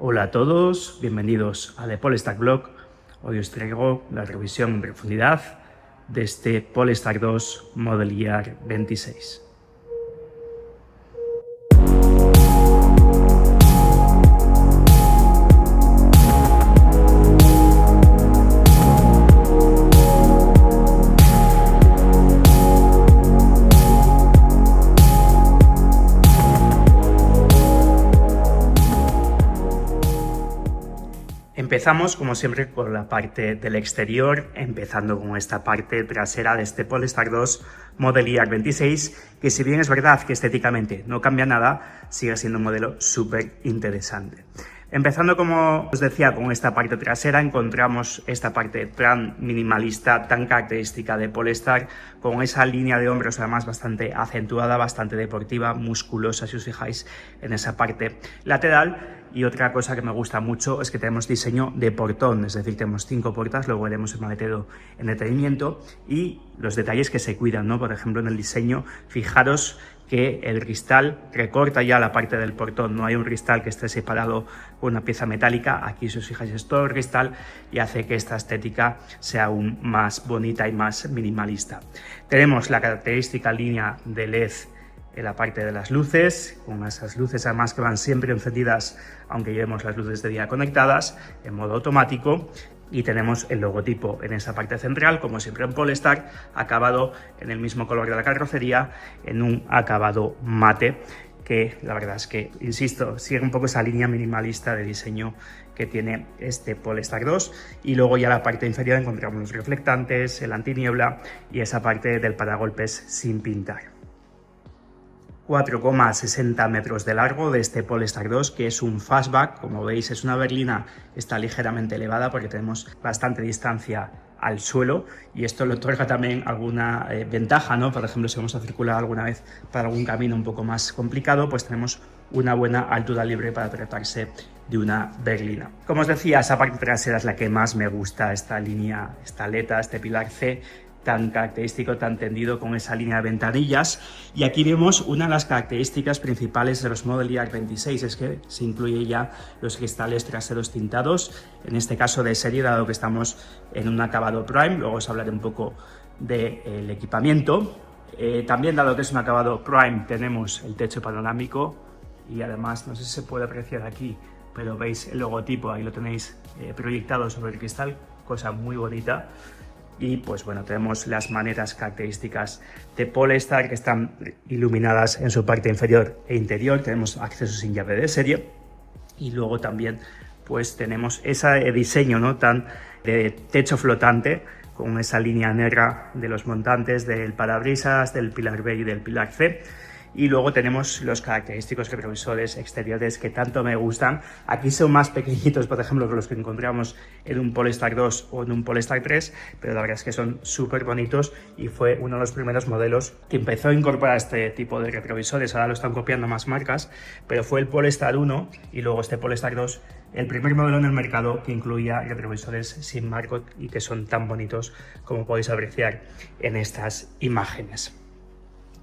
Hola a todos, bienvenidos a The Polestar Blog. Hoy os traigo la revisión en profundidad de este Polestar 2 Model Year 26. Empezamos, como siempre, por la parte del exterior, empezando con esta parte trasera de este Polestar 2 Model Year 26, que si bien es verdad que estéticamente no cambia nada, sigue siendo un modelo súper interesante. Empezando, como os decía, con esta parte trasera, encontramos esta parte tan minimalista, tan característica de Polestar, con esa línea de hombros además bastante acentuada, bastante deportiva, musculosa, si os fijáis en esa parte lateral. Y otra cosa que me gusta mucho es que tenemos diseño de portón, es decir, tenemos 5 puertas, luego veremos el maletero en detenimiento y los detalles que se cuidan, ¿no? Por ejemplo, en el diseño, fijaros que el cristal recorta ya la parte del portón, no hay un cristal que esté separado con una pieza metálica. Aquí, si os fijáis, es todo el cristal y hace que esta estética sea aún más bonita y más minimalista. Tenemos la característica línea de LED en la parte de las luces, con esas luces además que van siempre encendidas aunque llevemos las luces de día conectadas en modo automático, y tenemos el logotipo en esa parte central, como siempre en Polestar, acabado en el mismo color de la carrocería, en un acabado mate, que la verdad es que, insisto, sigue un poco esa línea minimalista de diseño que tiene este Polestar 2. Y luego ya la parte inferior encontramos los reflectantes, el antiniebla y esa parte del paragolpes sin pintar. 4,60 metros de largo de este Polestar 2, que es un fastback. Como veis, es una berlina que está ligeramente elevada porque tenemos bastante distancia al suelo, y esto le otorga también alguna ventaja, ¿no? Por ejemplo, si vamos a circular alguna vez para algún camino un poco más complicado, pues tenemos una buena altura libre para tratarse de una berlina. Como os decía, esa parte trasera es la que más me gusta, esta línea, esta aleta, este pilar C, tan característico, tan tendido, con esa línea de ventanillas. Y aquí vemos una de las características principales de los Model Year 26, es que se incluye ya los cristales traseros tintados, en este caso de serie, dado que estamos en un acabado Prime. Luego os hablaré un poco del equipamiento. También, dado que es un acabado Prime, tenemos el techo panorámico y además, no sé si se puede apreciar aquí, pero veis el logotipo, ahí lo tenéis proyectado sobre el cristal, cosa muy bonita. Y pues bueno, tenemos las maneras características de Polestar, que están iluminadas en su parte inferior e interior. Tenemos acceso sin llave de serie, y luego también pues tenemos ese diseño, ¿no?, tan de techo flotante, con esa línea negra de los montantes del parabrisas, del pilar B y del pilar C. Y luego tenemos los característicos retrovisores exteriores que tanto me gustan. Aquí son más pequeñitos, por ejemplo, que los que encontramos en un Polestar 2 o en un Polestar 3, pero la verdad es que son súper bonitos y fue uno de los primeros modelos que empezó a incorporar este tipo de retrovisores. Ahora lo están copiando más marcas, pero fue el Polestar 1 y luego este Polestar 2 el primer modelo en el mercado que incluía retrovisores sin marco y que son tan bonitos como podéis apreciar en estas imágenes.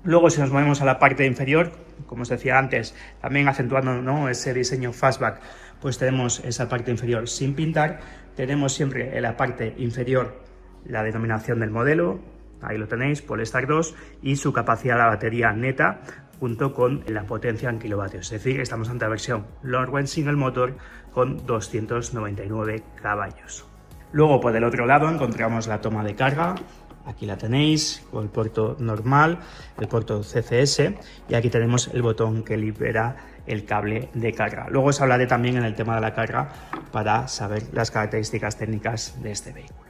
Luego, si nos movemos a la parte inferior, como os decía antes, también acentuando, ¿no?, ese diseño fastback, pues tenemos esa parte inferior sin pintar. Tenemos siempre en la parte inferior la denominación del modelo, ahí lo tenéis, Polestar 2, y su capacidad de la batería neta, junto con la potencia en kilovatios. Es decir, estamos ante la versión long range single motor con 299 caballos. Luego, por el otro lado, encontramos la toma de carga. Aquí la tenéis, con el puerto normal, el puerto CCS, y aquí tenemos el botón que libera el cable de carga. Luego os hablaré también en el tema de la carga para saber las características técnicas de este vehículo.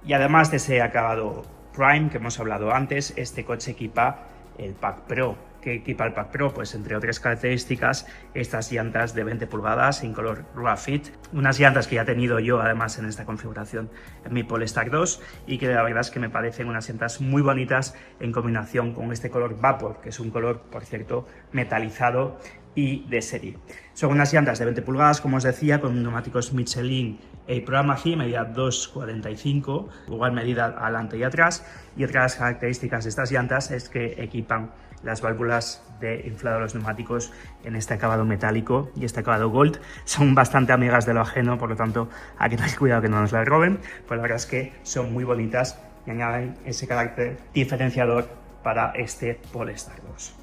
Y además de ese acabado Prime que hemos hablado antes, este coche equipa el Pack Pro. ¿Qué equipa el Pack Pro? Pues entre otras características, estas llantas de 20 pulgadas en color Raw Fit, unas llantas que ya he tenido yo además en esta configuración en mi Polestar 2 y que la verdad es que me parecen unas llantas muy bonitas en combinación con este color Vapor, que es un color, por cierto, metalizado y de serie. Son unas llantas de 20 pulgadas, como os decía, con neumáticos Michelin A-Pro-AMAG, medida 2,45, igual medida adelante y atrás. Y otras características de estas llantas es que equipan las válvulas de inflado de los neumáticos en este acabado metálico y este acabado gold. Son bastante amigas de lo ajeno, por lo tanto hay que tener cuidado que no nos las roben, pues la verdad es que son muy bonitas y añaden ese carácter diferenciador para este Polestar 2.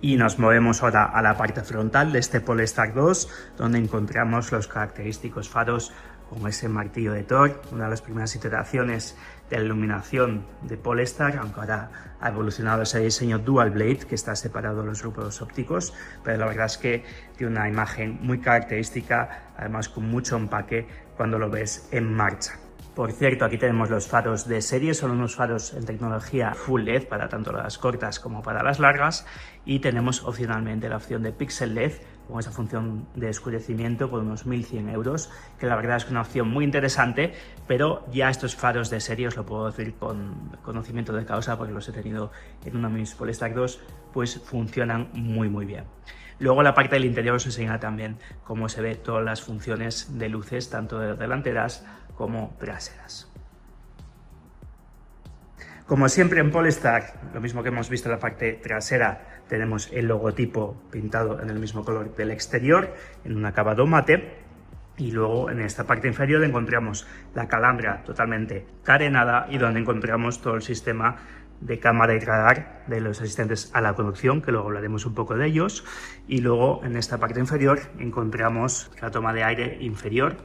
Y nos movemos ahora a la parte frontal de este Polestar 2, donde encontramos los característicos faros con ese martillo de Thor, una de las primeras iteraciones de la iluminación de Polestar, aunque ahora ha evolucionado ese diseño Dual Blade, que está separado de los grupos ópticos, pero la verdad es que tiene una imagen muy característica, además con mucho empaque cuando lo ves en marcha. Por cierto, aquí tenemos los faros de serie, son unos faros en tecnología Full LED para tanto las cortas como para las largas, y tenemos opcionalmente la opción de Pixel LED con esa función de oscurecimiento por unos 1.100 euros, que la verdad es que es una opción muy interesante, pero ya estos faros de serie, os lo puedo decir con conocimiento de causa porque los he tenido en uno de mis Polestar 2, pues funcionan muy bien. Luego la parte del interior os enseña también cómo se ve todas las funciones de luces, tanto de delanteras como traseras. Como siempre en Polestar, lo mismo que hemos visto en la parte trasera, tenemos el logotipo pintado en el mismo color del exterior, en un acabado mate, y luego en esta parte inferior encontramos la calandra totalmente carenada y donde encontramos todo el sistema de cámara y radar de los asistentes a la conducción, que luego hablaremos un poco de ellos, y luego en esta parte inferior encontramos la toma de aire inferior.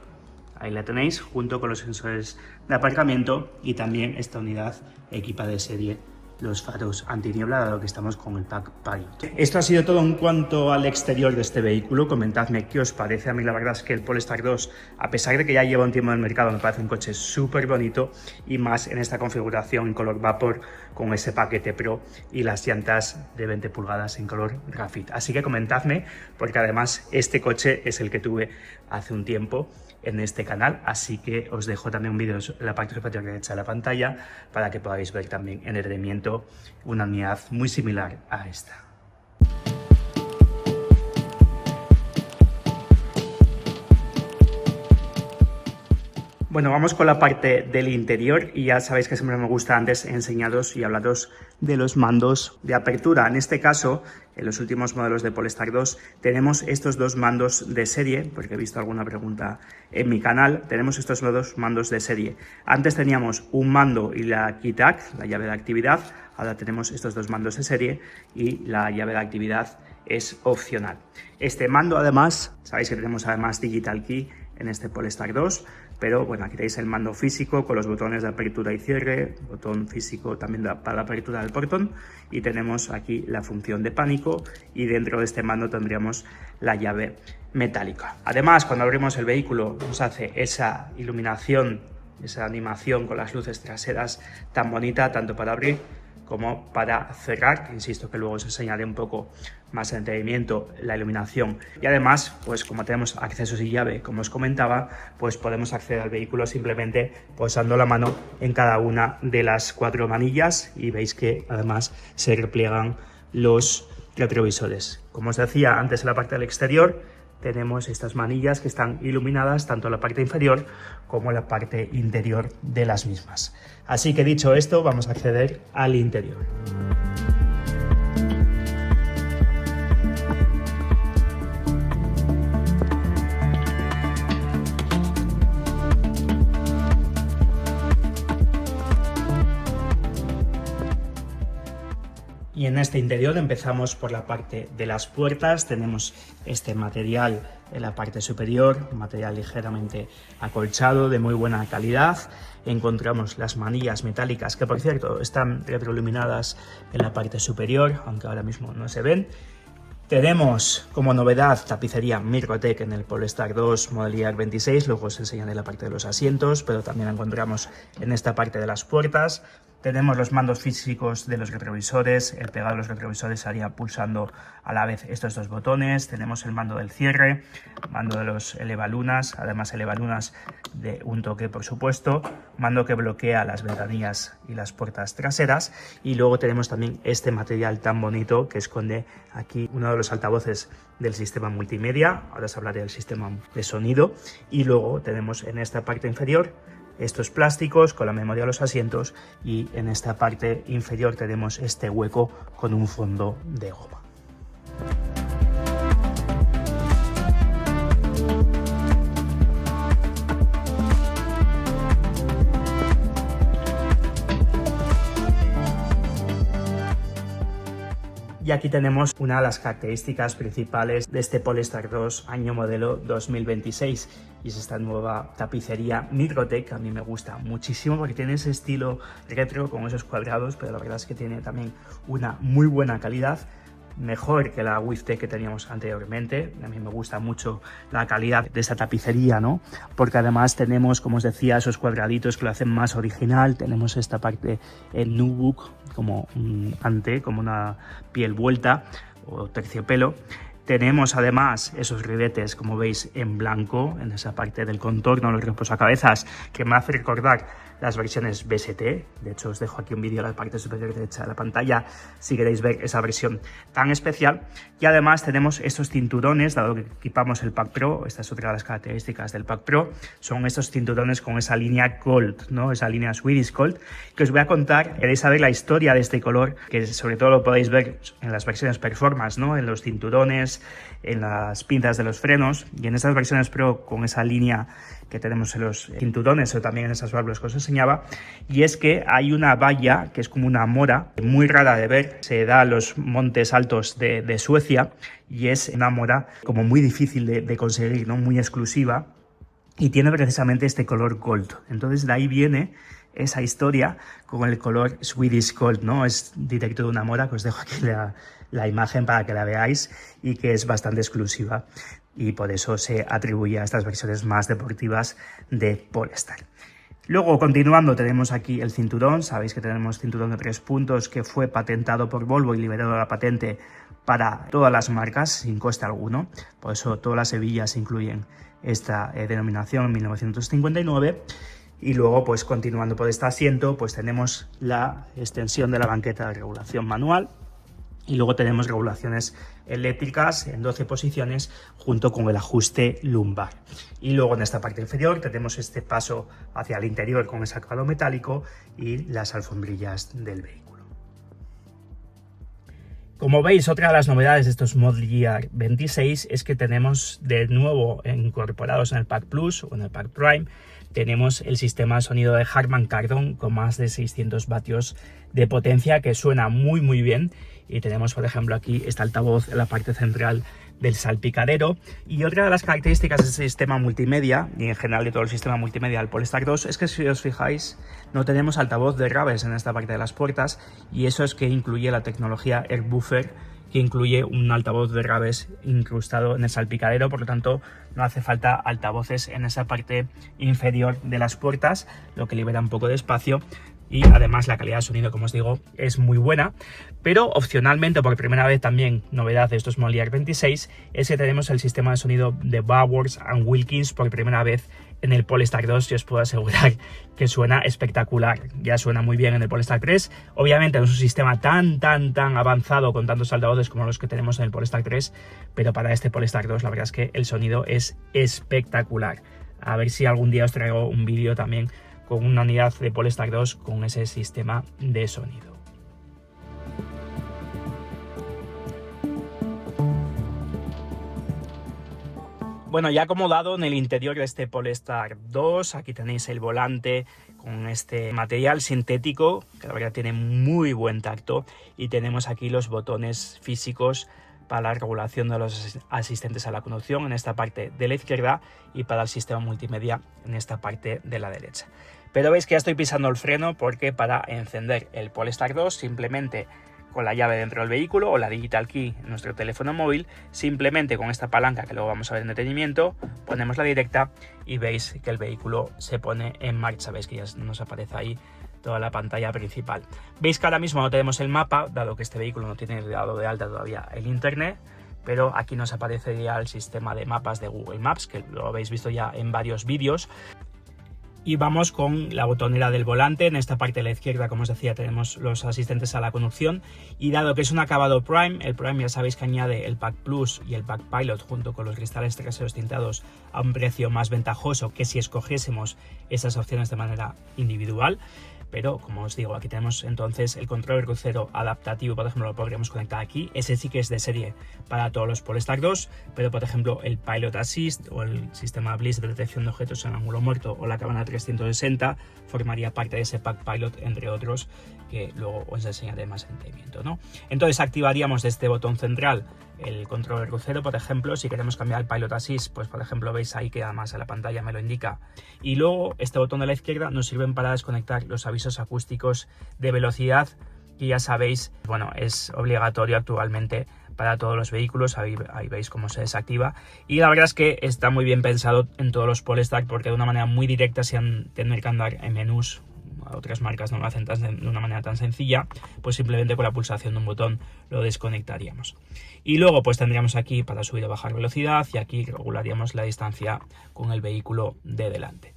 Ahí la tenéis, junto con los sensores de aparcamiento, y también esta unidad equipa de serie los faros antiniebla, dado que estamos con el pack Pilot. Esto ha sido todo en cuanto al exterior de este vehículo. Comentadme qué os parece. A mí la verdad es que el Polestar 2, a pesar de que ya lleva un tiempo en el mercado, me parece un coche súper bonito, y más en esta configuración en color Vapor con ese paquete Pro y las llantas de 20 pulgadas en color Graphite. Así que comentadme, porque además este coche es el que tuve hace un tiempo en este canal, así que os dejo también un vídeo en la parte superior derecha de la pantalla para que podáis ver también en detenimiento una unidad muy similar a esta. Bueno, vamos con la parte del interior y ya sabéis que siempre me gusta antes enseñaros y hablaros de los mandos de apertura. En este caso, en los últimos modelos de Polestar 2 tenemos estos dos mandos de serie, porque he visto alguna pregunta en mi canal. Tenemos estos dos mandos de serie. Antes teníamos un mando y la KeyTag, la llave de actividad. Ahora tenemos estos dos mandos de serie y la llave de actividad es opcional. Este mando, además, sabéis que tenemos además Digital Key en este Polestar 2, pero bueno, aquí tenéis el mando físico con los botones de apertura y cierre, botón físico también para la apertura del portón, y tenemos aquí la función de pánico, y dentro de este mando tendríamos la llave metálica. Además, cuando abrimos el vehículo nos hace esa iluminación, esa animación con las luces traseras tan bonita, tanto para abrir como para cerrar. Insisto que luego os enseñaré un poco más en detenimiento la iluminación, y además, pues como tenemos accesos y llave, como os comentaba, pues podemos acceder al vehículo simplemente posando la mano en cada una de las 4 manillas, y veis que además se repliegan los retrovisores. Como os decía antes, en la parte del exterior tenemos estas manillas que están iluminadas tanto en la parte inferior como en la parte interior de las mismas. Así que dicho esto, vamos a acceder al interior. Y en este interior empezamos por la parte de las puertas. Tenemos este material en la parte superior, un material ligeramente acolchado de muy buena calidad. Encontramos las manillas metálicas, que por cierto están retroiluminadas en la parte superior, aunque ahora mismo no se ven. Tenemos como novedad tapicería Microtech en el Polestar 2 Model Year 26, luego os enseñaré la parte de los asientos, pero también la encontramos en esta parte de las puertas. Tenemos los mandos físicos de los retrovisores, el pegado de los retrovisores haría pulsando a la vez estos dos botones. Tenemos el mando del cierre, mando de los elevalunas, además elevalunas de un toque por supuesto, mando que bloquea las ventanillas y las puertas traseras, y luego tenemos también este material tan bonito que esconde aquí uno de los altavoces del sistema multimedia. Ahora os hablaré del sistema de sonido, y luego tenemos en esta parte inferior estos plásticos con la memoria de los asientos, y en esta parte inferior tenemos este hueco con un fondo de goma. Y aquí tenemos una de las características principales de este Polestar 2 año modelo 2026, y es esta nueva tapicería Microtech. A mí me gusta muchísimo porque tiene ese estilo retro con esos cuadrados, pero la verdad es que tiene también una muy buena calidad, mejor que la WiFTech que teníamos anteriormente. A mí me gusta mucho la calidad de esta tapicería, ¿no? Porque además tenemos, como os decía, esos cuadraditos que lo hacen más original. Tenemos esta parte en nubuck, como un ante, como una piel vuelta o terciopelo. Tenemos además esos ribetes, como veis, en blanco, en esa parte del contorno, los reposacabezas, que me hace recordar las versiones BST. De hecho, os dejo aquí un vídeo en la parte superior derecha de la pantalla si queréis ver esa versión tan especial. Y además tenemos estos cinturones, dado que equipamos el Pack Pro. Esta es otra de las características del Pack Pro, son estos cinturones con esa línea Gold, ¿no? Esa línea Swedish Gold, que os voy a contar. Queréis saber la historia de este color, que sobre todo lo podéis ver en las versiones Performance, ¿no? En los cinturones, en las pinzas de los frenos, y en estas versiones Pro con esa línea que tenemos en los cinturones o también en esas válvulas que os enseñaba. Y es que hay una valla que es como una mora muy rara de ver, se da en los montes altos de Suecia, y es una mora como muy difícil de conseguir, ¿no? Muy exclusiva, y tiene precisamente este color gold. Entonces de ahí viene esa historia con el color Swedish Gold, ¿no? Es directo de una mora, que os dejo aquí la imagen para que la veáis, y que es bastante exclusiva, y por eso se atribuye a estas versiones más deportivas de Polestar. Luego, continuando, tenemos aquí el cinturón. Sabéis que tenemos cinturón de 3 puntos que fue patentado por Volvo y liberado la patente para todas las marcas sin coste alguno. Por eso todas las hebillas incluyen esta denominación en 1959. Y luego, pues continuando por este asiento, pues tenemos la extensión de la banqueta de regulación manual. Y luego tenemos regulaciones eléctricas en 12 posiciones junto con el ajuste lumbar. Y luego en esta parte inferior tenemos este paso hacia el interior con ese acabado metálico y las alfombrillas del vehículo. Como veis, otra de las novedades de estos Model Year 26 es que tenemos de nuevo incorporados en el Pack Plus o en el Pack Prime, tenemos el sistema de sonido de Harman Kardon con más de 600 vatios de potencia, que suena muy bien. Y tenemos, por ejemplo, aquí este altavoz en la parte central del salpicadero. Y otra de las características de este sistema multimedia, y en general de todo el sistema multimedia del Polestar 2, es que si os fijáis, no tenemos altavoz de Raves en esta parte de las puertas, y eso es que incluye la tecnología AirBuffer, que incluye un altavoz de Raves incrustado en el salpicadero. Por lo tanto, no hace falta altavoces en esa parte inferior de las puertas, lo que libera un poco de espacio. Y además la calidad de sonido, como os digo, es muy buena. Pero opcionalmente, por primera vez también, novedad de estos Model Year 26, es que tenemos el sistema de sonido de Bowers & Wilkins por primera vez en el Polestar 2, y os puedo asegurar que suena espectacular. Ya suena muy bien en el Polestar 3. Obviamente no es un sistema tan avanzado con tantos altavoces como los que tenemos en el Polestar 3, pero para este Polestar 2 la verdad es que el sonido es espectacular. A ver si algún día os traigo un vídeo también con una unidad de Polestar 2 con ese sistema de sonido. Bueno, ya acomodado en el interior de este Polestar 2, aquí tenéis el volante con este material sintético, que la verdad tiene muy buen tacto, y tenemos aquí los botones físicos para la regulación de los asistentes a la conducción en esta parte de la izquierda, y para el sistema multimedia en esta parte de la derecha. Pero veis que ya estoy pisando el freno, porque para encender el Polestar 2 simplemente con la llave dentro del vehículo o la Digital Key en nuestro teléfono móvil, simplemente con esta palanca que luego vamos a ver en detenimiento, ponemos la directa y veis que el vehículo se pone en marcha. Veis que ya nos aparece ahí toda la pantalla principal. Veis que ahora mismo no tenemos el mapa, dado que este vehículo no tiene dado de alta todavía el internet, pero aquí nos aparecería el sistema de mapas de Google Maps, que lo habéis visto ya en varios vídeos. Y vamos con la botonera del volante. En esta parte de la izquierda, como os decía, tenemos los asistentes a la conducción, y dado que es un acabado Prime, el Prime ya sabéis que añade el Pack Plus y el Pack Pilot junto con los cristales traseros tintados a un precio más ventajoso que si escogiésemos esas opciones de manera individual. Pero como os digo, aquí tenemos entonces el control de crucero adaptativo, por ejemplo, lo podríamos conectar aquí. Ese sí que es de serie para todos los Polestar 2, pero por ejemplo el Pilot Assist o el sistema Bliss de detección de objetos en ángulo muerto o la cámara 360 formaría parte de ese Pack Pilot, entre otros, que luego os enseñaré más en detenimiento, ¿no? Entonces activaríamos de este botón central el control de crucero, por ejemplo. Si queremos cambiar el Pilot Assist, pues por ejemplo veis ahí que además en la pantalla me lo indica, y luego este botón de la izquierda nos sirven para desconectar los avisos acústicos de velocidad, que ya sabéis, bueno, es obligatorio actualmente para todos los vehículos. Ahí veis cómo se desactiva, y la verdad es que está muy bien pensado en todos los Polestar, porque de una manera muy directa, sin tener que andar en menús, otras marcas no lo hacen de una manera tan sencilla, pues simplemente con la pulsación de un botón lo desconectaríamos. Y luego pues tendríamos aquí para subir o bajar velocidad, y aquí regularíamos la distancia con el vehículo de delante.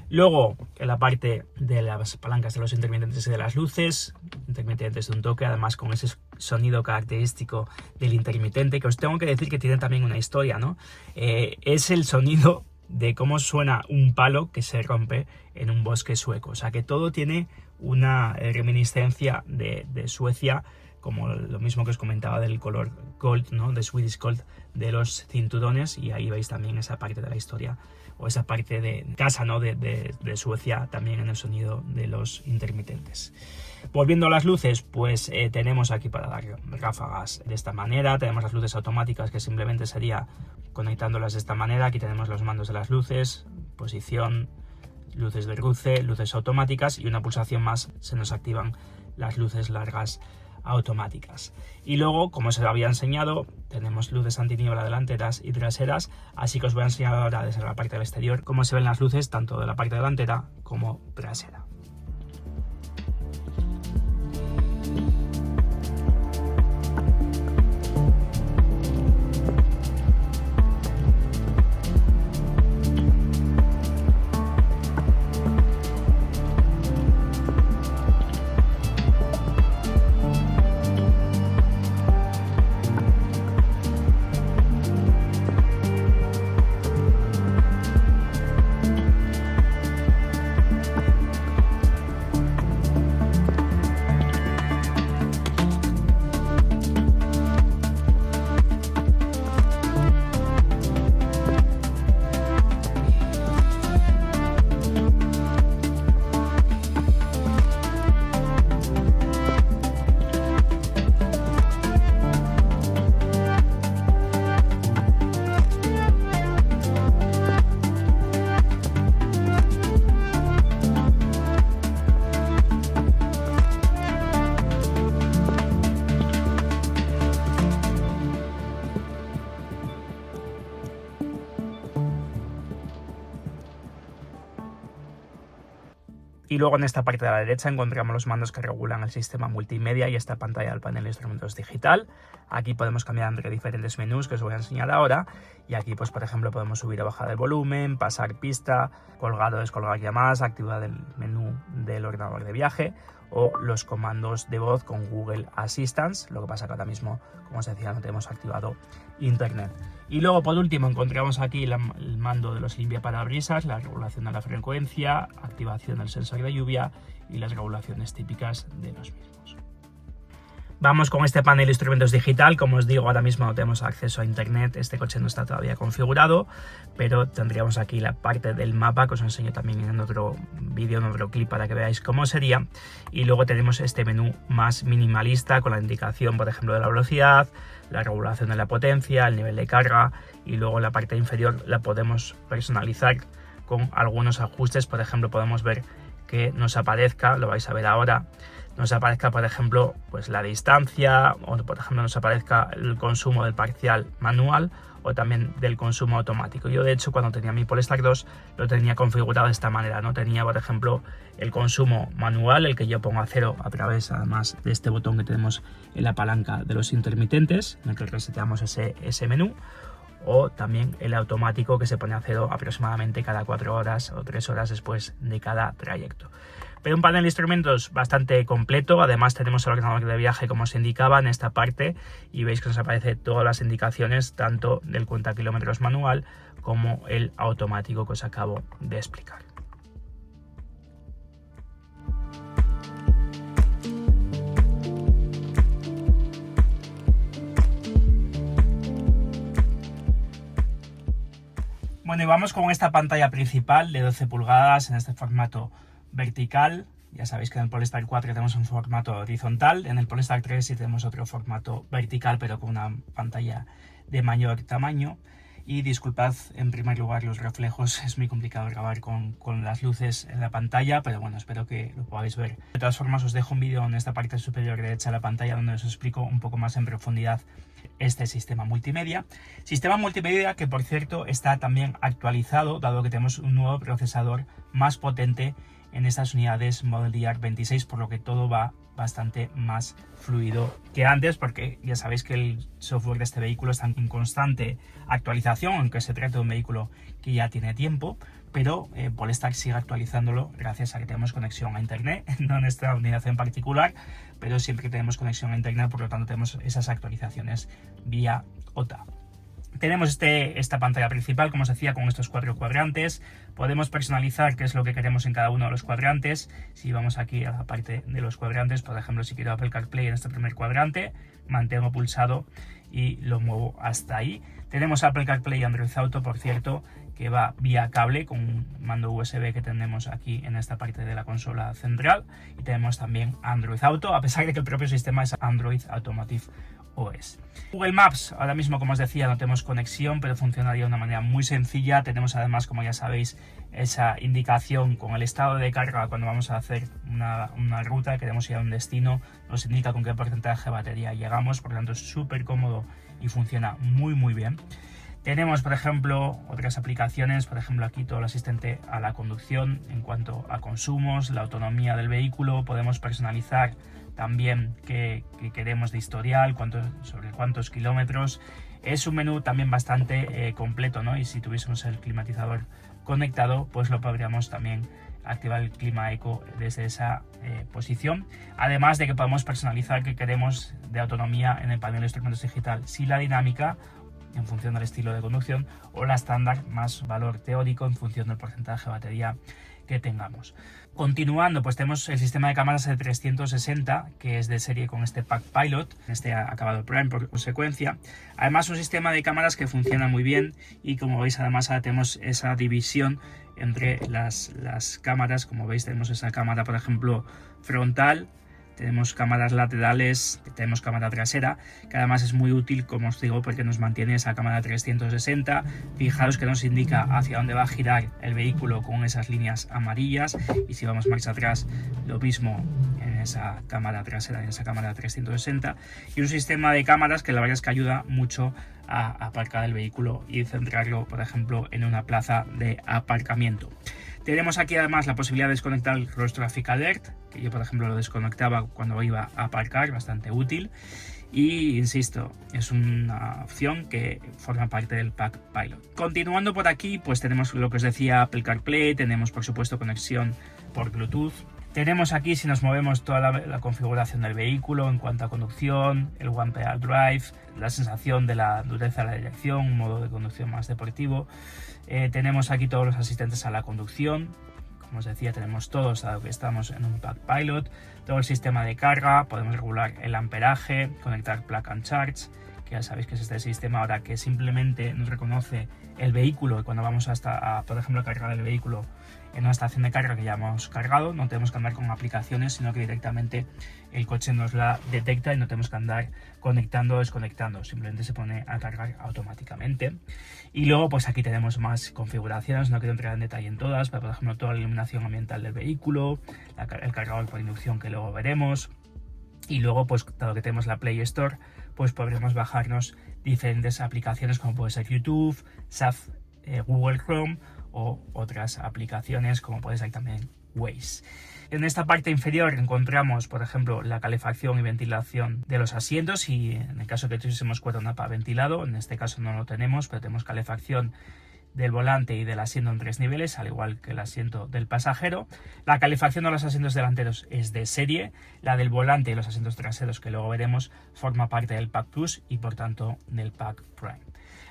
Luego, en la parte de las palancas de los intermitentes y de las luces, intermitentes de un toque, además con ese sonido característico del intermitente, que os tengo que decir que tiene también una historia, ¿no? Es el sonido de cómo suena un palo que se rompe en un bosque sueco. O sea que todo tiene una reminiscencia de Suecia, como lo mismo que os comentaba del color gold, ¿no? De Swedish Gold, de los cinturones, y ahí veis también esa parte de la historia, o esa parte de casa, ¿no? de Suecia, también en el sonido de los intermitentes. Volviendo a las luces, pues tenemos aquí para dar ráfagas de esta manera. Tenemos las luces automáticas, que simplemente sería conectándolas de esta manera. Aquí tenemos los mandos de las luces, posición, luces de cruce, luces automáticas, y una pulsación más se nos activan las luces largas automáticas. Y luego, como os había enseñado, tenemos luces antiniebla delanteras y traseras, así que os voy a enseñar ahora desde la parte del exterior cómo se ven las luces tanto de la parte delantera como trasera. Y luego en esta parte de la derecha encontramos los mandos que regulan el sistema multimedia y esta pantalla del panel de instrumentos digital. Aquí podemos cambiar entre diferentes menús que os voy a enseñar ahora, y aquí pues por ejemplo podemos subir o bajar el volumen, pasar pista, colgar o descolgar llamadas, activar el menú del ordenador de viaje o los comandos de voz con Google Assistant. Lo que pasa que ahora mismo, como os decía, no tenemos activado internet. Y luego por último encontramos aquí el mando de los limpiaparabrisas, la regulación de la frecuencia, activación del sensor de lluvia y las regulaciones típicas de los mismos. Vamos con este panel de instrumentos digital. Como os digo, ahora mismo no tenemos acceso a internet, este coche no está todavía configurado, pero tendríamos aquí la parte del mapa que os enseño también en otro vídeo, en otro clip, para que veáis cómo sería. Y luego tenemos este menú más minimalista con la indicación, por ejemplo, de la velocidad, la regulación de la potencia, el nivel de carga, y luego en la parte inferior la podemos personalizar con algunos ajustes. Por ejemplo, podemos ver que nos aparezca, lo vais a ver ahora, nos aparezca, por ejemplo, pues la distancia, o por ejemplo nos aparezca el consumo del parcial manual o también del consumo automático. Yo de hecho cuando tenía mi Polestar 2 lo tenía configurado de esta manera, ¿no? Tenía por ejemplo el consumo manual, el que yo pongo a 0 a través además de este botón que tenemos en la palanca de los intermitentes, en el que reseteamos ese menú, o también el automático que se pone a 0 aproximadamente cada 4 horas o 3 horas después de cada trayecto. Pero un panel de instrumentos bastante completo. Además tenemos el ordenador de viaje como os indicaba en esta parte y veis que nos aparece todas las indicaciones tanto del cuenta kilómetros manual como el automático que os acabo de explicar. Bueno, y vamos con esta pantalla principal de 12 pulgadas en este formato vertical. Ya sabéis que en el Polestar 4 tenemos un formato horizontal, en el Polestar 3 sí tenemos otro formato vertical, pero con una pantalla de mayor tamaño. Y disculpad en primer lugar los reflejos, es muy complicado grabar con las luces en la pantalla, pero bueno, espero que lo podáis ver. De todas formas os dejo un vídeo en esta parte superior derecha de la pantalla donde os explico un poco más en profundidad este sistema multimedia. Sistema multimedia que por cierto está también actualizado, dado que tenemos un nuevo procesador más potente en estas unidades Model Year 26, por lo que todo va bastante más fluido que antes, porque ya sabéis que el software de este vehículo está en constante actualización, aunque se trate de un vehículo que ya tiene tiempo, pero Polestar sigue actualizándolo gracias a que tenemos conexión a internet, no en esta unidad en particular, pero siempre que tenemos conexión a internet, por lo tanto tenemos esas actualizaciones vía OTA. Tenemos esta pantalla principal, como os decía, con estos 4 cuadrantes. Podemos personalizar qué es lo que queremos en cada uno de los cuadrantes. Si vamos aquí a la parte de los cuadrantes, por ejemplo, si quiero Apple CarPlay en este primer cuadrante, mantengo pulsado y lo muevo hasta ahí. Tenemos Apple CarPlay y Android Auto, por cierto, que va vía cable con un mando USB que tenemos aquí en esta parte de la consola central. Y tenemos también Android Auto, a pesar de que el propio sistema es Android Automotive OS. Google Maps, ahora mismo como os decía no tenemos conexión, pero funcionaría de una manera muy sencilla. Tenemos además, como ya sabéis, esa indicación con el estado de carga cuando vamos a hacer una ruta, queremos ir a un destino, nos indica con qué porcentaje de batería llegamos, por lo tanto es súper cómodo y funciona muy bien. Tenemos, por ejemplo, otras aplicaciones, por ejemplo aquí todo el asistente a la conducción en cuanto a consumos, la autonomía del vehículo, podemos personalizar también qué queremos de historial, sobre cuántos kilómetros. Es un menú también bastante completo, ¿no? Y si tuviésemos el climatizador conectado, pues lo podríamos también activar el clima eco desde esa posición. Además de que podemos personalizar qué queremos de autonomía en el panel de instrumentos digital, si la dinámica en función del estilo de conducción o la estándar más valor teórico en función del porcentaje de batería que tengamos. Continuando, pues tenemos el sistema de cámaras de 360 que es de serie con este Pack Pilot, este acabado Prime por consecuencia. Además un sistema de cámaras que funciona muy bien y como veis además ahora tenemos esa división entre las cámaras. Como veis tenemos esa cámara por ejemplo frontal, tenemos cámaras laterales, tenemos cámara trasera, que además es muy útil, como os digo, porque nos mantiene esa cámara 360. Fijaros que nos indica hacia dónde va a girar el vehículo con esas líneas amarillas, y si vamos marcha atrás, lo mismo en esa cámara trasera, en esa cámara 360. Y un sistema de cámaras que la verdad es que ayuda mucho a aparcar el vehículo y centrarlo, por ejemplo, en una plaza de aparcamiento. Tenemos aquí además la posibilidad de desconectar el Cross Traffic Alert, que yo por ejemplo lo desconectaba cuando iba a aparcar, bastante útil. Y insisto, es una opción que forma parte del Pack Pilot. Continuando por aquí, pues tenemos lo que os decía, Apple CarPlay, tenemos por supuesto conexión por Bluetooth. Tenemos aquí, si nos movemos, toda la configuración del vehículo en cuanto a conducción, el One Pedal Drive, la sensación de la dureza de la dirección, un modo de conducción más deportivo. Tenemos aquí todos los asistentes a la conducción. Como os decía, tenemos todos, dado que estamos en un Pack Pilot. Todo el sistema de carga, podemos regular el amperaje, conectar Plug and Charge, que ya sabéis que es este sistema ahora que simplemente nos reconoce el vehículo, y cuando vamos por ejemplo, a cargar el vehículo en una estación de carga que ya hemos cargado, no tenemos que andar con aplicaciones, sino que directamente el coche nos la detecta y no tenemos que andar conectando o desconectando, simplemente se pone a cargar automáticamente. Y luego pues aquí tenemos más configuraciones, no quiero entrar en detalle en todas, pero por ejemplo toda la iluminación ambiental del vehículo, el cargador por inducción que luego veremos. Y luego, pues dado que tenemos la Play Store, pues podremos bajarnos diferentes aplicaciones como puede ser YouTube, SAF, Google Chrome o otras aplicaciones como puede ser también Waze. En esta parte inferior encontramos, por ejemplo, la calefacción y ventilación de los asientos, y en el caso que tuviésemos cuatro napas ventilado, en este caso no lo tenemos, pero tenemos calefacción del volante y del asiento en 3 niveles, al igual que el asiento del pasajero. La calefacción de los asientos delanteros es de serie, la del volante y los asientos traseros, que luego veremos, forma parte del Pack Plus y por tanto del Pack Prime.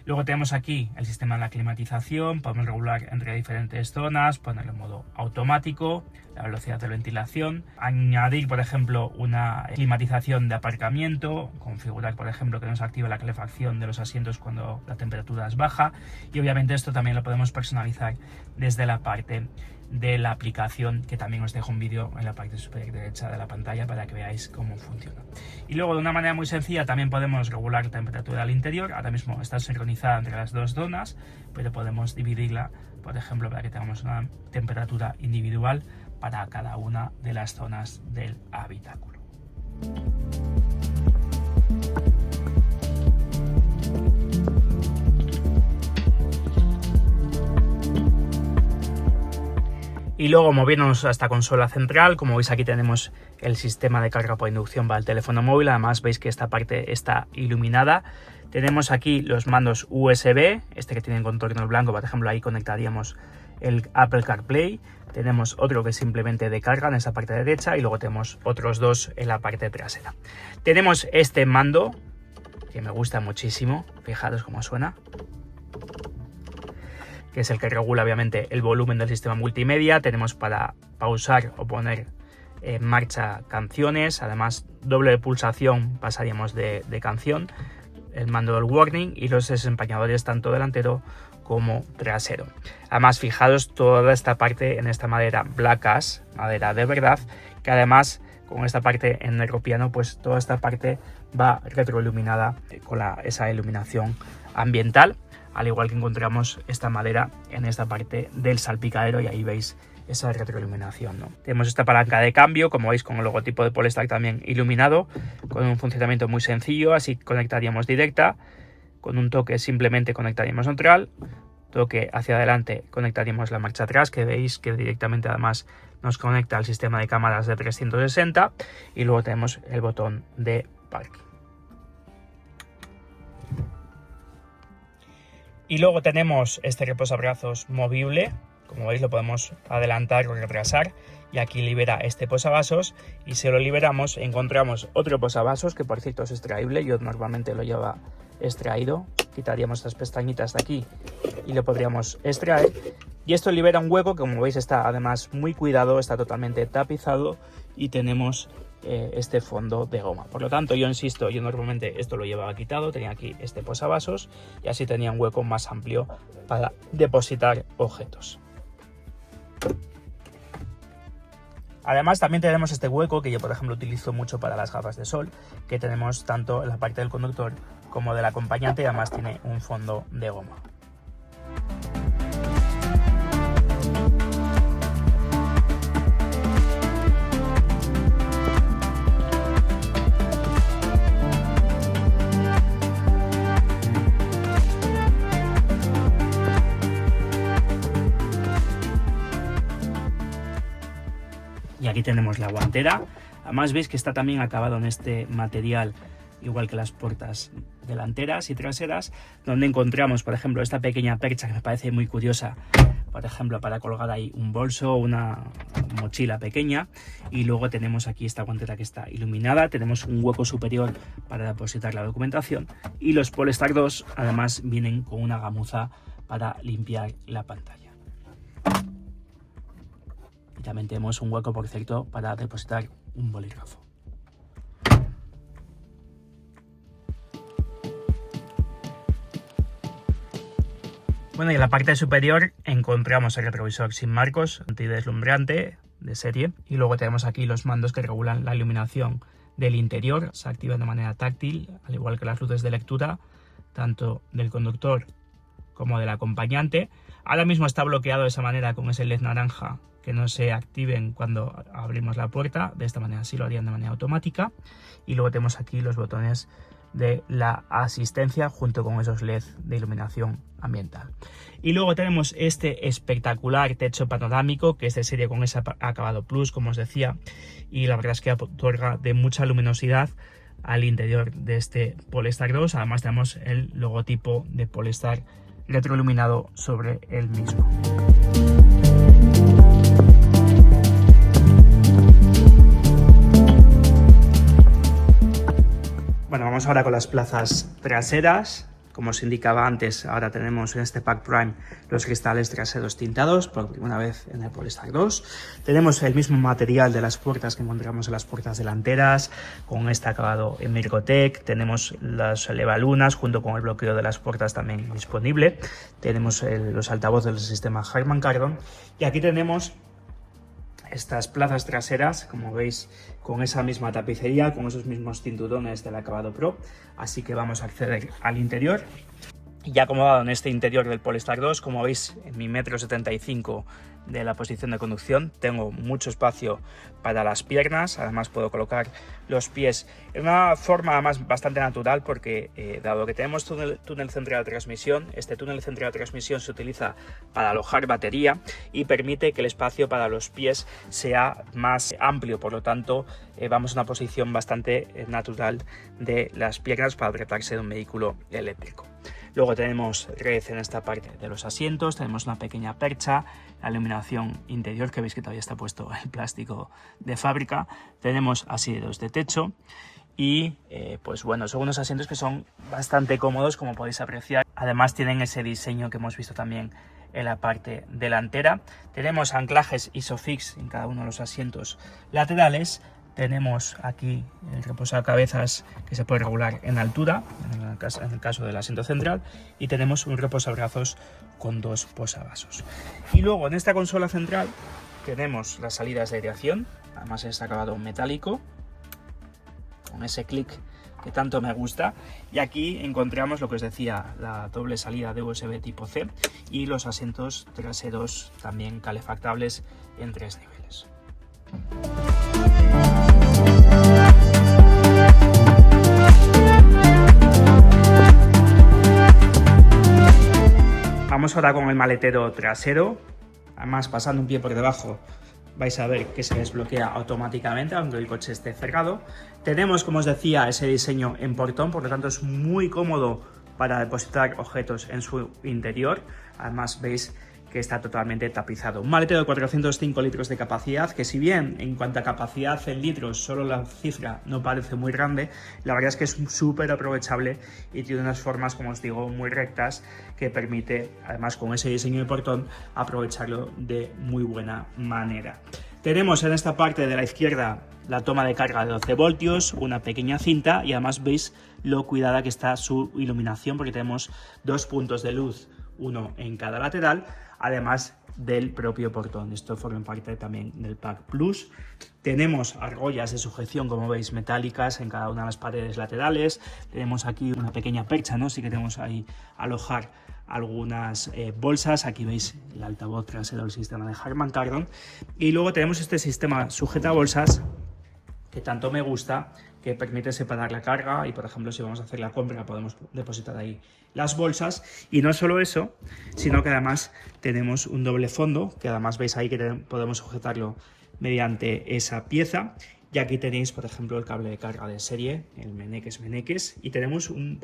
Luego tenemos aquí el sistema de la climatización, podemos regular entre diferentes zonas, ponerlo en modo automático, la velocidad de ventilación, añadir por ejemplo una climatización de aparcamiento, configurar por ejemplo que nos active la calefacción de los asientos cuando la temperatura es baja, y obviamente esto también lo podemos personalizar desde la parte de la aplicación, que también os dejo un vídeo en la parte superior derecha de la pantalla para que veáis cómo funciona. Y luego de una manera muy sencilla también podemos regular la temperatura al interior. Ahora mismo está sincronizada entre las dos zonas, pero podemos dividirla, por ejemplo, para que tengamos una temperatura individual para cada una de las zonas del habitáculo. Y luego moviéndonos a esta consola central, como veis aquí tenemos el sistema de carga por inducción para el teléfono móvil. Además veis que esta parte está iluminada. Tenemos aquí los mandos USB, este que tiene contorno blanco, por ejemplo ahí conectaríamos el Apple CarPlay. Tenemos otro que es simplemente de carga en esa parte derecha, y luego tenemos otros dos en la parte trasera. Tenemos este mando que me gusta muchísimo, fijaros cómo suena, que es el que regula obviamente el volumen del sistema multimedia. Tenemos para pausar o poner en marcha canciones, además doble pulsación pasaríamos de canción, el mando del warning y los desempañadores tanto delantero como trasero. Además fijaros toda esta parte en esta madera Black Ash, madera de verdad, que además con esta parte en negro piano, pues toda esta parte va retroiluminada con esa iluminación ambiental, al igual que encontramos esta madera en esta parte del salpicadero, y ahí veis esa retroiluminación, ¿no? Tenemos esta palanca de cambio, como veis, con el logotipo de Polestar también iluminado, con un funcionamiento muy sencillo. Así conectaríamos directa, con un toque simplemente conectaríamos neutral, toque hacia adelante conectaríamos la marcha atrás, que veis que directamente además nos conecta al sistema de cámaras de 360, y luego tenemos el botón de parking. Y luego tenemos este reposabrazos movible, como veis lo podemos adelantar o retrasar, y aquí libera este posavasos, y si lo liberamos encontramos otro posavasos que por cierto es extraíble. Yo normalmente lo llevo extraído, quitaríamos estas pestañitas de aquí y lo podríamos extraer, y esto libera un hueco que como veis está además muy cuidado, está totalmente tapizado y tenemos este fondo de goma. Por lo tanto, yo insisto, yo normalmente esto lo llevaba quitado, tenía aquí este posavasos y así tenía un hueco más amplio para depositar objetos. Además también tenemos este hueco que yo por ejemplo utilizo mucho para las gafas de sol, que tenemos tanto en la parte del conductor como del acompañante, y además tiene un fondo de goma. Y aquí tenemos la guantera. Además veis que está también acabado en este material, igual que las puertas delanteras y traseras, donde encontramos por ejemplo esta pequeña percha que me parece muy curiosa, por ejemplo para colgar ahí un bolso o una mochila pequeña. Y luego tenemos aquí esta guantera que está iluminada, tenemos un hueco superior para depositar la documentación, y los Polestar 2 además vienen con una gamuza para limpiar la pantalla. Y también tenemos un hueco, por cierto, para depositar un bolígrafo. Bueno, y en la parte superior encontramos el retrovisor sin marcos, antideslumbrante de serie, y luego tenemos aquí los mandos que regulan la iluminación del interior. Se activan de manera táctil, al igual que las luces de lectura, tanto del conductor como del acompañante. Ahora mismo está bloqueado de esa manera con ese LED naranja, que no se activen cuando abrimos la puerta. De esta manera sí lo harían de manera automática. Y luego tenemos aquí los botones de la asistencia junto con esos LED de iluminación ambiental. Y luego tenemos este espectacular techo panorámico, que es de serie con ese acabado plus, como os decía, y la verdad es que otorga de mucha luminosidad al interior de este Polestar 2. Además tenemos el logotipo de Polestar retroiluminado sobre el mismo. Bueno, vamos ahora con las plazas traseras. Como os indicaba antes, ahora tenemos en este Pack Prime los cristales traseros tintados por primera vez en el Polestar 2. Tenemos el mismo material de las puertas que encontramos en las puertas delanteras, con este acabado en Mirgotec. Tenemos las elevalunas junto con el bloqueo de las puertas también disponible. Tenemos los altavoces del sistema Harman Kardon. Y aquí tenemos estas plazas traseras, como veis, con esa misma tapicería, con esos mismos cinturones del acabado Pro. Así que vamos a acceder al interior. Ya acomodado en este interior del Polestar 2, como veis, en mi 1,75 m de la posición de conducción, tengo mucho espacio para las piernas. Además puedo colocar los pies en una forma además bastante natural, porque dado que tenemos túnel central de transmisión, este túnel central de transmisión se utiliza para alojar batería y permite que el espacio para los pies sea más amplio. Por lo tanto, vamos a una posición bastante natural de las piernas para tratarse de un vehículo eléctrico. Luego tenemos red en esta parte de los asientos, tenemos una pequeña percha, la iluminación interior, que veis que todavía está puesto el plástico de fábrica. Tenemos asientos de techo y pues bueno, son unos asientos que son bastante cómodos, como podéis apreciar. Además tienen ese diseño que hemos visto también en la parte delantera. Tenemos anclajes ISOFIX en cada uno de los asientos laterales. Tenemos aquí el reposacabezas que se puede regular en altura, en el caso del asiento central, y tenemos un reposabrazos con dos posavasos. Y luego en esta consola central tenemos las salidas de aireación, además está acabado metálico, con ese clic que tanto me gusta. Y aquí encontramos lo que os decía, la doble salida de USB tipo C y los asientos traseros también calefactables en 3 niveles. Vamos ahora con el maletero trasero. Además, pasando un pie por debajo, vais a ver que se desbloquea automáticamente aunque el coche esté cerrado. Tenemos, como os decía, ese diseño en portón, por lo tanto es muy cómodo para depositar objetos en su interior. Además veis que está totalmente tapizado. Un maletero de 405 litros de capacidad, que si bien en cuanto a capacidad en litros solo la cifra no parece muy grande, la verdad es que es súper aprovechable y tiene unas formas, como os digo, muy rectas, que permite, además con ese diseño de portón, aprovecharlo de muy buena manera. Tenemos en esta parte de la izquierda la toma de carga de 12 voltios, una pequeña cinta, y además veis lo cuidada que está su iluminación, porque tenemos 2 puntos de luz, uno en cada lateral, además del propio portón. Esto forma parte también del Pack Plus. Tenemos argollas de sujeción, como veis, metálicas en cada una de las paredes laterales. Tenemos aquí una pequeña percha, ¿no? Sí que tenemos ahí alojar algunas bolsas. Aquí veis el altavoz trasero del sistema de Harman Kardon. Y luego tenemos este sistema sujeta bolsas que tanto me gusta, que permite separar la carga y, por ejemplo, si vamos a hacer la compra podemos depositar ahí las bolsas. Y no solo eso, sino que además tenemos un doble fondo, que además veis ahí que podemos sujetarlo mediante esa pieza. Y aquí tenéis, por ejemplo, el cable de carga de serie, el Meneques, y tenemos un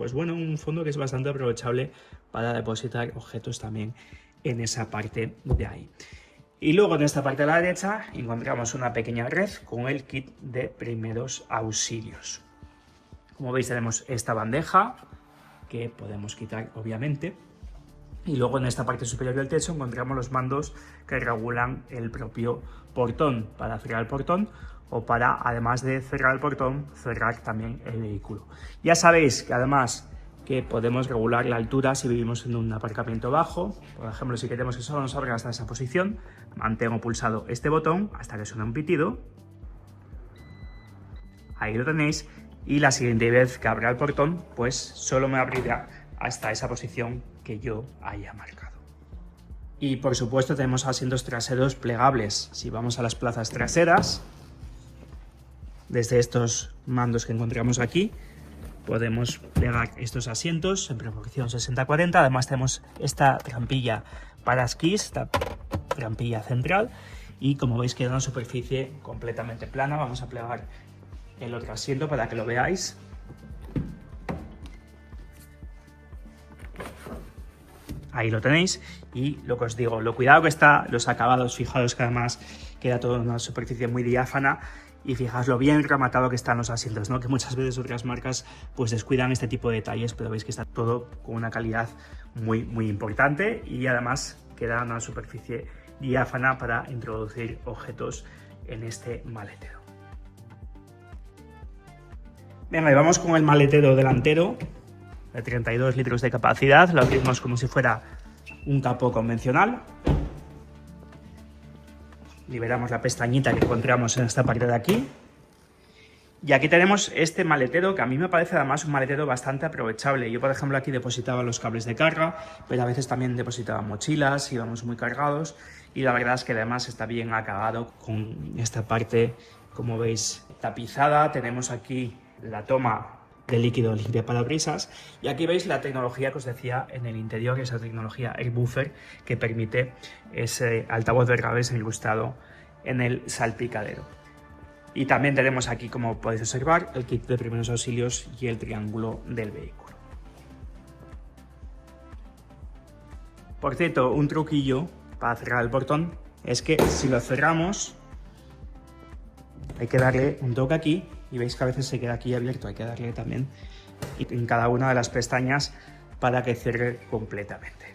fondo que es bastante aprovechable para depositar objetos también en esa parte de ahí. Y luego en esta parte de la derecha encontramos una pequeña red con el kit de primeros auxilios. Como veis, tenemos esta bandeja que podemos quitar, obviamente. Y luego en esta parte superior del techo encontramos los mandos que regulan el propio portón, para cerrar el portón o para, además de cerrar el portón, cerrar también el vehículo. Ya sabéis que además que podemos regular la altura si vivimos en un aparcamiento bajo. Por ejemplo, si queremos que solo nos abra hasta esa posición, mantengo pulsado este botón hasta que suene un pitido. Ahí lo tenéis. Y la siguiente vez que abra el portón, pues solo me abrirá hasta esa posición que yo haya marcado. Y por supuesto tenemos asientos traseros plegables. Si vamos a las plazas traseras, desde estos mandos que encontramos aquí, podemos plegar estos asientos en proporción 60-40. Además tenemos esta trampilla para esquís, esta trampilla central, y como veis queda una superficie completamente plana. Vamos a plegar el otro asiento para que lo veáis. Ahí lo tenéis, y lo que os digo, lo cuidado que está, los acabados, fijaos que además queda toda una superficie muy diáfana, y fijaos lo bien rematado que están los asientos, ¿no? Que muchas veces otras marcas pues descuidan este tipo de detalles, pero veis que está todo con una calidad muy importante, y además queda una superficie diáfana para introducir objetos en este maletero. Venga, y vamos con el maletero delantero de 32 litros de capacidad. Lo abrimos como si fuera un capó convencional. Liberamos la pestañita que encontramos en esta parte de aquí. Y aquí tenemos este maletero, que a mí me parece además un maletero bastante aprovechable. Yo, por ejemplo, aquí depositaba los cables de carga, pero a veces también depositaba mochilas, íbamos muy cargados. Y la verdad es que además está bien acabado con esta parte, como veis, tapizada. Tenemos aquí la toma de líquido limpia parabrisas, y aquí veis la tecnología que os decía en el interior, esa tecnología Air Buffer, que permite ese altavoz de graves incrustado en el salpicadero. Y también tenemos aquí, como podéis observar, el kit de primeros auxilios y el triángulo del vehículo. Por cierto, un truquillo para cerrar el portón es que si lo cerramos hay que darle un toque aquí, y veis que a veces se queda aquí abierto, hay que darle también en cada una de las pestañas para que cierre completamente.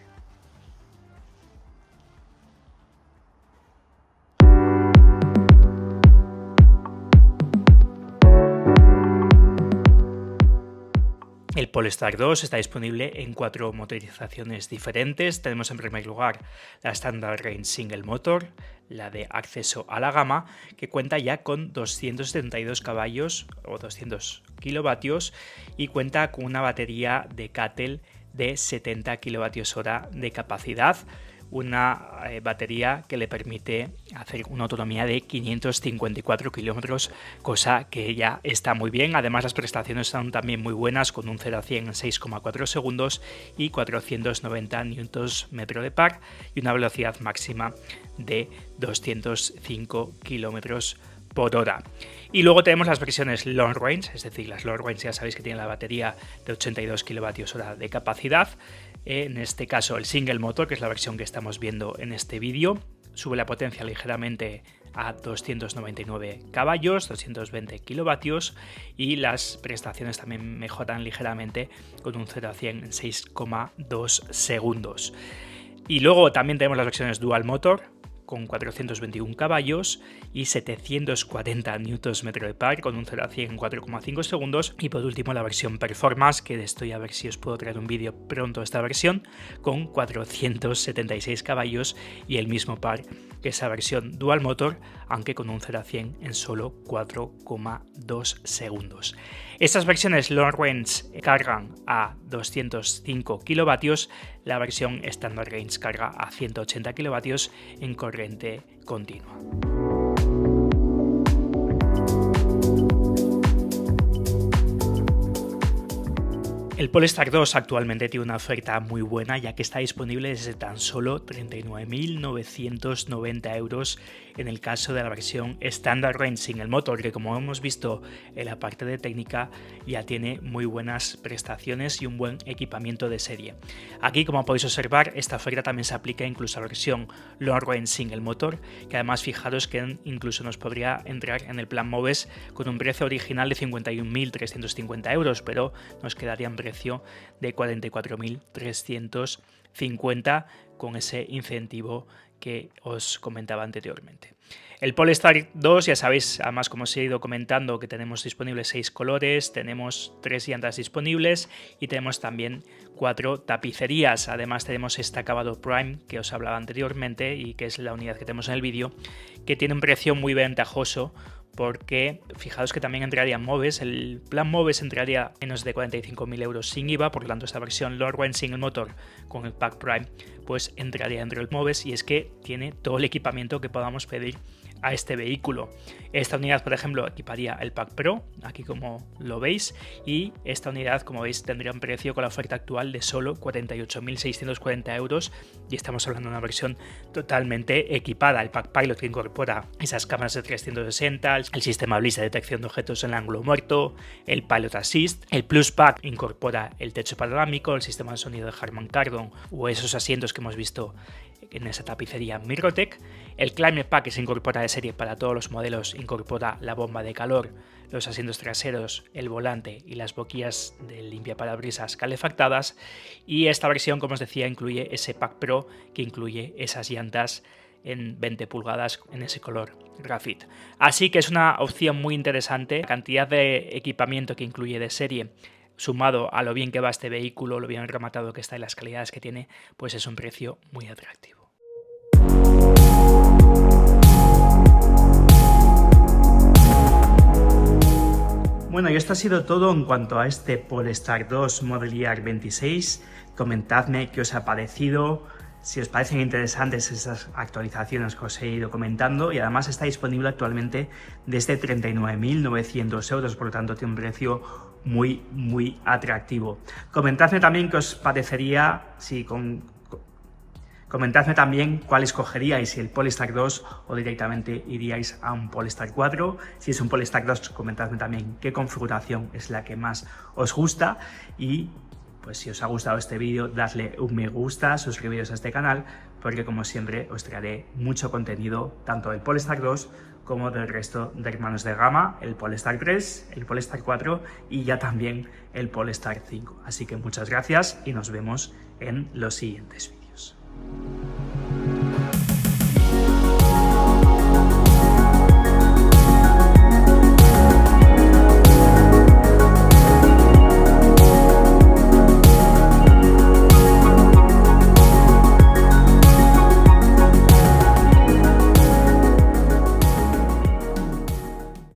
El Polestar 2 está disponible en 4 motorizaciones diferentes. Tenemos en primer lugar la Standard Range Single Motor, la de acceso a la gama, que cuenta ya con 272 caballos o 200 kilovatios y cuenta con una batería de CATL de 70 kWh de capacidad. Una batería que le permite hacer una autonomía de 554 kilómetros, cosa que ya está muy bien. Además, las prestaciones son también muy buenas, con un 0 a 100 en 6,4 segundos y 490 Nm de par, y una velocidad máxima de 205 kilómetros por hora. Y luego tenemos las versiones Long Range, es decir, las Long Range ya sabéis que tienen la batería de 82 kWh de capacidad. En este caso el Single Motor, que es la versión que estamos viendo en este vídeo, sube la potencia ligeramente a 299 caballos, 220 kilovatios, y las prestaciones también mejoran ligeramente con un 0 a 100 en 6,2 segundos. Y luego también tenemos las versiones Dual Motor, con 421 caballos y 740 Nm de par, con un 0 a 100 en 4,5 segundos. Y por último la versión Performance, que estoy a ver si os puedo traer un vídeo pronto de esta versión, con 476 caballos y el mismo par que esa versión Dual Motor, aunque con un 0 a 100 en solo 4,2 segundos. Estas versiones Long Range cargan a 205 kilovatios, la versión Standard Range carga a 180 kilovatios en corriente continua. El Polestar 2 actualmente tiene una oferta muy buena, ya que está disponible desde tan solo 39.990 euros en el caso de la versión Standard Range Single Motor, que como hemos visto en la parte de técnica ya tiene muy buenas prestaciones y un buen equipamiento de serie. Aquí, como podéis observar, esta oferta también se aplica incluso a la versión Long Range Single Motor, que además fijaros que incluso nos podría entrar en el plan MOVES con un precio original de 51.350 euros, pero nos quedaría en precio de 44.350 con ese incentivo que os comentaba anteriormente. El Polestar 2, ya sabéis, además como os he ido comentando, que tenemos disponibles 6 colores, tenemos 3 llantas disponibles y tenemos también 4 tapicerías. Además tenemos este acabado Prime que os hablaba anteriormente y que es la unidad que tenemos en el vídeo, que tiene un precio muy ventajoso, porque fijaos que también entraría en Moves. El plan Moves entraría menos de 45.000 euros sin IVA, por lo tanto esta versión Lord Single Motor con el Pack Prime pues entraría dentro del Moves, y es que tiene todo el equipamiento que podamos pedir a este vehículo. Esta unidad, por ejemplo, equiparía el Pack Pro, aquí como lo veis, y esta unidad, como veis, tendría un precio con la oferta actual de solo 48.640 euros, y estamos hablando de una versión totalmente equipada. El Pack Pilot, que incorpora esas cámaras de 360, el sistema Bliss de detección de objetos en ángulo muerto, el Pilot Assist, el Plus Pack incorpora el techo panorámico, el sistema de sonido de Harman Kardon o esos asientos que hemos visto en esa tapicería Mirrotech. El Climate Pack, que se incorpora de serie para todos los modelos, incorpora la bomba de calor, los asientos traseros, el volante y las boquillas de limpiaparabrisas calefactadas. Y esta versión, como os decía, incluye ese Pack Pro, que incluye esas llantas en 20 pulgadas en ese color grafite. Así que es una opción muy interesante. La cantidad de equipamiento que incluye de serie, sumado a lo bien que va este vehículo, lo bien rematado que está y las calidades que tiene, pues es un precio muy atractivo. Bueno, y esto ha sido todo en cuanto a este Polestar 2 Model Year 26. Comentadme qué os ha parecido, si os parecen interesantes esas actualizaciones que os he ido comentando, y además está disponible actualmente desde 39.900 euros, por lo tanto tiene un precio muy atractivo. Comentadme también qué os parecería, comentadme también cuál escogeríais, si el Polestar 2 o directamente iríais a un Polestar 4. Si es un Polestar 2, comentadme también qué configuración es la que más os gusta, y pues si os ha gustado este vídeo, dadle un me gusta, suscribiros a este canal, porque como siempre os traeré mucho contenido, tanto del Polestar 2 como del resto de hermanos de gama, el Polestar 3, el Polestar 4 y ya también el Polestar 5. Así que muchas gracias y nos vemos en los siguientes vídeos.